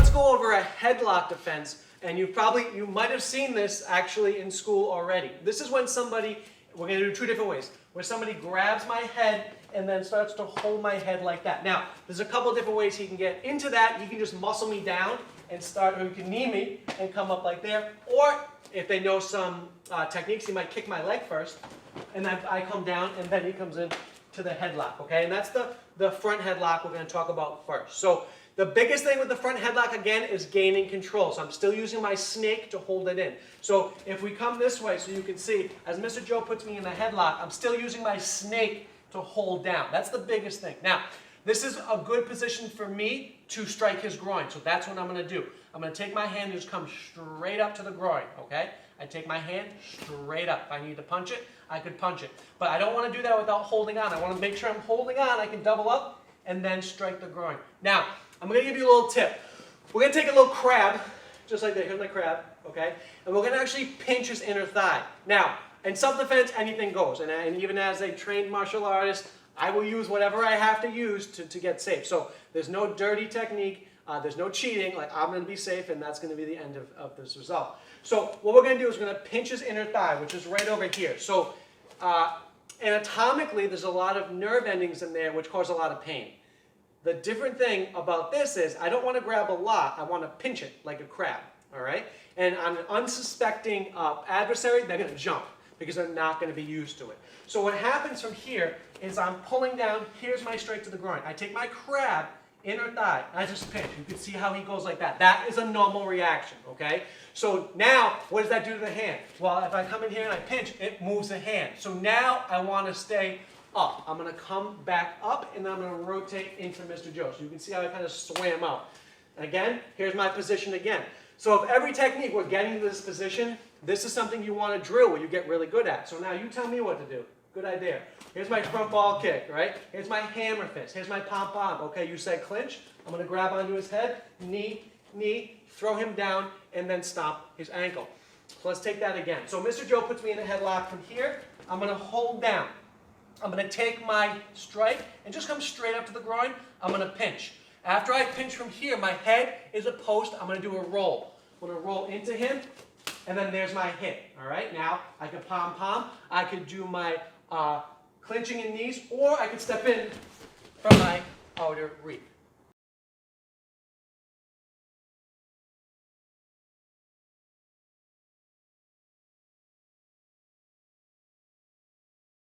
let's go over a headlock defense. And you might have seen this actually in school already. This is when we're going to do two different ways, where somebody grabs my head and then starts to hold my head like that. Now, there's a couple different ways he can get into that. He can just muscle me down and or he can knee me and come up like there. Or if they know some techniques, he might kick my leg first, and then I come down, and then he comes in to the headlock, okay? And that's the front headlock we're going to talk about first. So the biggest thing with the front headlock, again, is gaining control. So I'm still using my snake to hold it in. So if we come this way, so you can see, as Mr. Joe puts me in the headlock, I'm still using my snake to hold down. That's the biggest thing. Now, this is a good position for me to strike his groin. So that's what I'm going to do. I'm going to take my hand and just come straight up to the groin, okay? I take my hand straight up. If I need to punch it, I could punch it. But I don't want to do that without holding on. I want to make sure I'm holding on. I can double up and then strike the groin. Now, I'm going to give you a little tip. We're going to take a little crab, just like that. Here's my crab, okay? And we're going to actually pinch his inner thigh. Now, in self-defense, anything goes. And even as a trained martial artist, I will use whatever I have to use to get safe. So there's no dirty technique. There's no cheating. Like, I'm going to be safe, and that's going to be the end of this result. So what we're going to do is we're going to pinch his inner thigh, which is right over here. So anatomically, there's a lot of nerve endings in there which cause a lot of pain. The different thing about this is I don't want to grab a lot. I want to pinch it like a crab, all right? And on an unsuspecting adversary, they're going to jump because they're not going to be used to it. So what happens from here is I'm pulling down. Here's my straight to the groin. I take my crab, inner thigh, and I just pinch. You can see how he goes like that. That is a normal reaction, okay? So now, what does that do to the hand? Well, if I come in here and I pinch, it moves the hand. So now I want to stay up. I'm going to come back up, and then I'm going to rotate into Mr. Joe. So you can see how I kind of swam out. And again, here's my position again. So if every technique we're getting to this position, this is something you want to drill where you get really good at. So now you tell me what to do. Good idea. Here's my front ball kick, right? Here's my hammer fist. Here's my pom-pom. Okay, you said clinch. I'm going to grab onto his head, knee, throw him down, and then stomp his ankle. So let's take that again. So Mr. Joe puts me in a headlock from here. I'm going to hold down. I'm going to take my strike and just come straight up to the groin. I'm going to pinch. After I pinch from here, my head is a post. I'm going to do a roll. I'm going to roll into him, and then there's my hit. All right, now I could pom-pom. I could do my clinching and knees, or I could step in from my outer reap.